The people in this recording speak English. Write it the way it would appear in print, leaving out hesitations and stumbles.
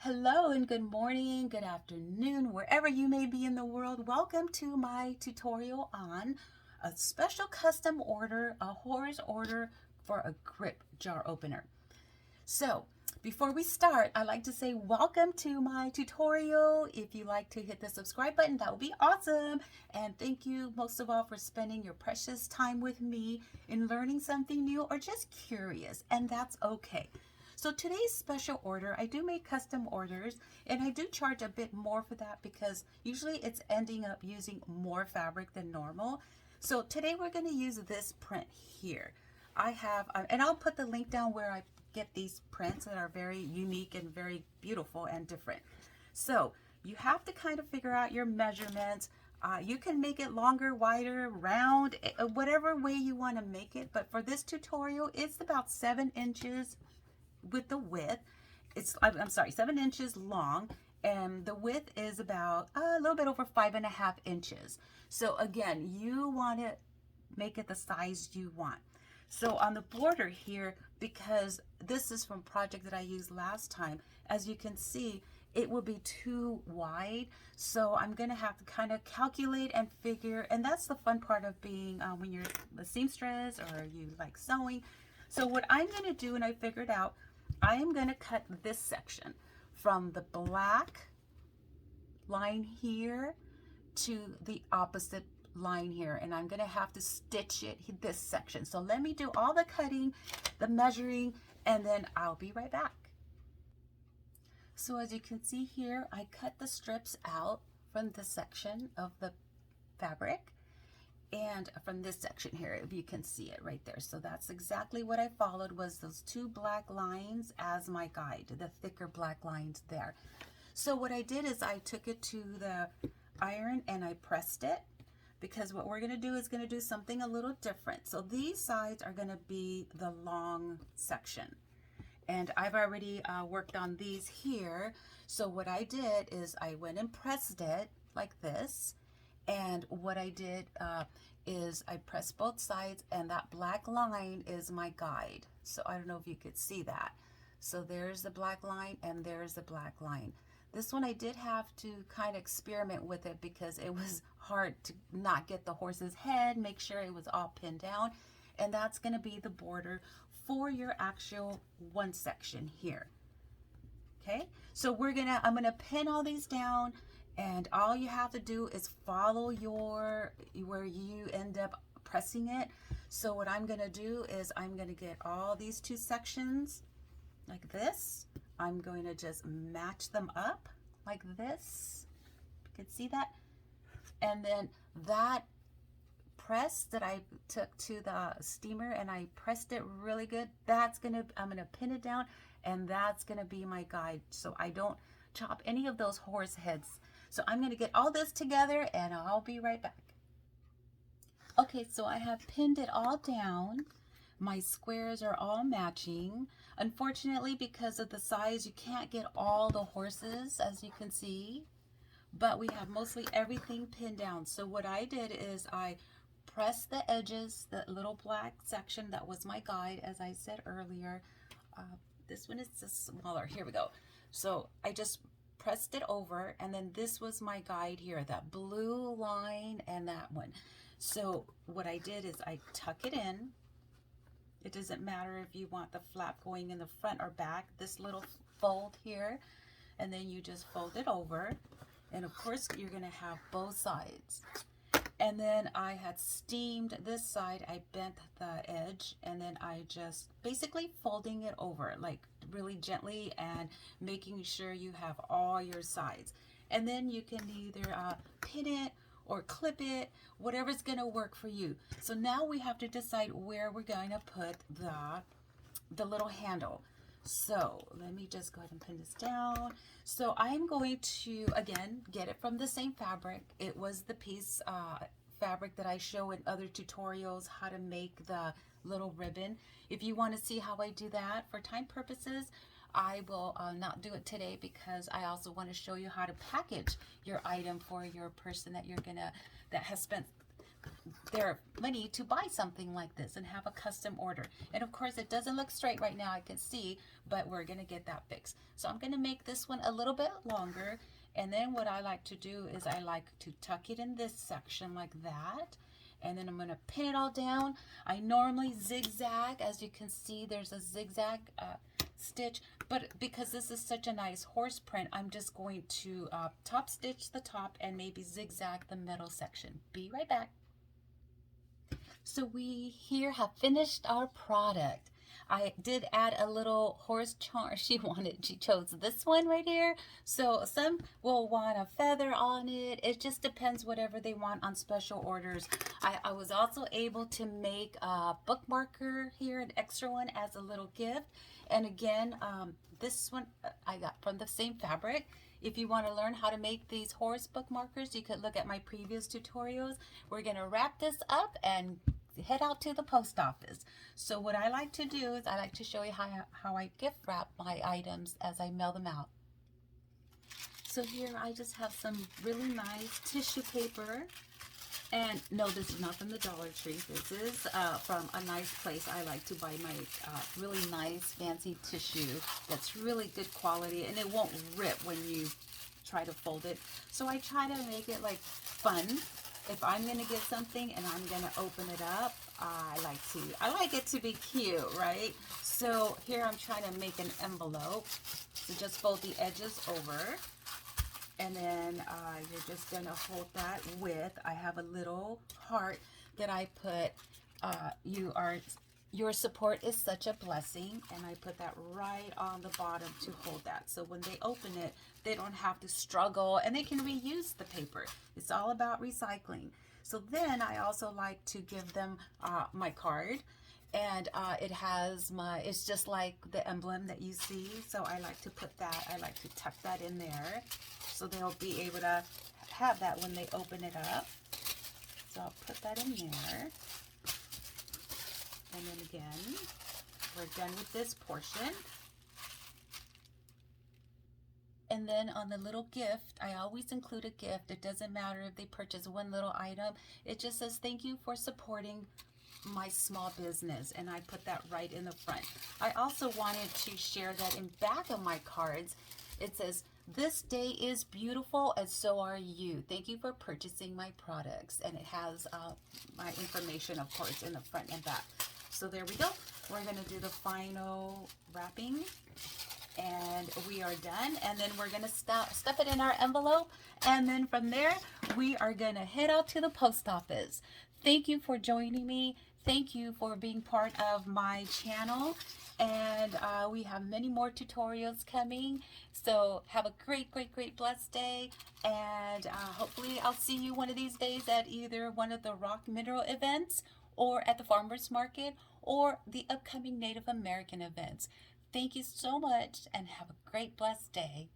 Hello and good morning, good afternoon, wherever you may be in the world. Welcome to my tutorial on a special custom order, a horse order for a grip jar opener. So before we start, I'd like to say welcome to my tutorial. If you like to hit the subscribe button, that would be awesome. And thank you most of all for spending your precious time with me in learning something new or just curious, and that's okay. So today's special order, I do make custom orders and I do charge a bit more for that because usually it's ending up using more fabric than normal. So today we're going to use this print here. I have, and I'll put the link down where I get these prints that are very unique and very beautiful and different. So you have to kind of figure out your measurements. You can make it longer, wider, round, whatever way you want to make it. But for this tutorial, it's about 7 inches with the width. I'm sorry, 7 inches long, and the width is about a little bit over 5.5 inches. So again, you want to make it the size you want. So on the border here, because this is from a project that I used last time, as you can see, it will be too wide. So I'm going to have to kind of calculate and figure, and that's the fun part of being when you're a seamstress or you like sewing. So what I'm going to do, and I figured out, I am going to cut this section from the black line here to the opposite line here, and I'm going to have to stitch it this section. So let me do all the cutting, the measuring, and then I'll be right back. So as you can see here, I cut the strips out from this section of the fabric and from this section here, if you can see it right there. So that's exactly what I followed, was those 2 black lines as my guide, the thicker black lines there. So what I did is I took it to the iron and I pressed it, because what we're going to do is going to do something a little different. So these sides are going to be the long section, and I've already worked on these here. So what I did is I went and pressed it like this. And what I did is I pressed both sides, and that black line is my guide. So I don't know if you could see that. So there's the black line and there's the black line. This one I did have to kind of experiment with it because it was hard to not get the horse's head, make sure it was all pinned down. And that's going to be the border for your actual one section here. Okay, so I'm gonna pin all these down, and all you have to do is follow where you end up pressing it. So what I'm gonna do is I'm gonna get all these 2 sections like this. I'm going to just match them up like this. You can see that. And then that press that I took to the steamer and I pressed it really good, I'm gonna pin it down, and that's gonna be my guide, so I don't chop any of those horse heads. So I'm gonna get all this together and I'll be right back. Okay, so I have pinned it all down. My squares are all matching. Unfortunately, because of the size, you can't get all the horses, as you can see, but we have mostly everything pinned down. So what I did is I pressed the edges, the little black section that was my guide, as I said earlier. This one is just smaller. Here we go. So I just pressed it over, and then this was my guide here, that blue line and that one. So what I did is I tuck it in. It doesn't matter if you want the flap going in the front or back, this little fold here, and then you just fold it over. And of course, you're going to have both sides. And then I had steamed this side, I bent the edge, and then I just basically folding it over, like really gently, and making sure you have all your sides. And then you can either pin it or clip it, whatever's gonna work for you. So now we have to decide where we're going to put the little handle. So let me just go ahead and pin this down. So I'm going to, again, get it from the same fabric. It was the piece fabric that I show in other tutorials, how to make the little ribbon. If you want to see how I do that, for time purposes, I will not do it today, because I also want to show you how to package your item for your person that that has spent their money to buy something like this and have a custom order. And of course it doesn't look straight right now, I can see, but we're gonna get that fixed. So I'm gonna make this one a little bit longer, and then what I like to do is I like to tuck it in this section like that, and then I'm gonna pin it all down. I normally zigzag, as you can see there's a zigzag stitch, but because this is such a nice horse print, I'm just going to top stitch the top and maybe zigzag the middle section. Be right back. So we here have finished our product. I did add a little horse charm. She chose this one right here. So some will want a feather on it. It just depends whatever they want on special orders. I was also able to make a bookmarker here, an extra one as a little gift. And again, this one I got from the same fabric. If you want to learn how to make these horse bookmarkers, you could look at my previous tutorials. We're going to wrap this up and head out to the post office. So what I like to do is I like to show you how I gift wrap my items as I mail them out. So here I just have some really nice tissue paper. And no, this is not from the Dollar Tree. This is from a nice place. I like to buy my really nice fancy tissue that's really good quality, and it won't rip when you try to fold it. So I try to make it like fun. If I'm gonna get something and I'm gonna open it up, I like it to be cute, right? So here I'm trying to make an envelope. So just fold the edges over. And then you're just gonna hold that with, I have a little heart that I put, your support is such a blessing, and I put that right on the bottom to hold that. So when they open it, they don't have to struggle, and they can reuse the paper. It's all about recycling. So then I also like to give them my card. And it's just like the emblem that you see. So I like to put that, I like to tuck that in there. So they'll be able to have that when they open it up. So I'll put that in there. And then again, we're done with this portion. And then on the little gift, I always include a gift. It doesn't matter if they purchase one little item. It just says, thank you for supporting my small business, and I put that right in the front. I also wanted to share that in back of my cards. It says, this day is beautiful and so are you. Thank you for purchasing my products. And it has my information, of course, in the front and back. So there we go. We're going to do the final wrapping, and we are done. And then we're going to stuff it in our envelope, and then from there we are going to head out to the post office. Thank you for joining me. Thank you for being part of my channel, and we have many more tutorials coming. So have a great blessed day, and hopefully I'll see you one of these days at either one of the rock mineral events, or at the farmers market, or the upcoming Native American events. Thank you so much, and have a great blessed day.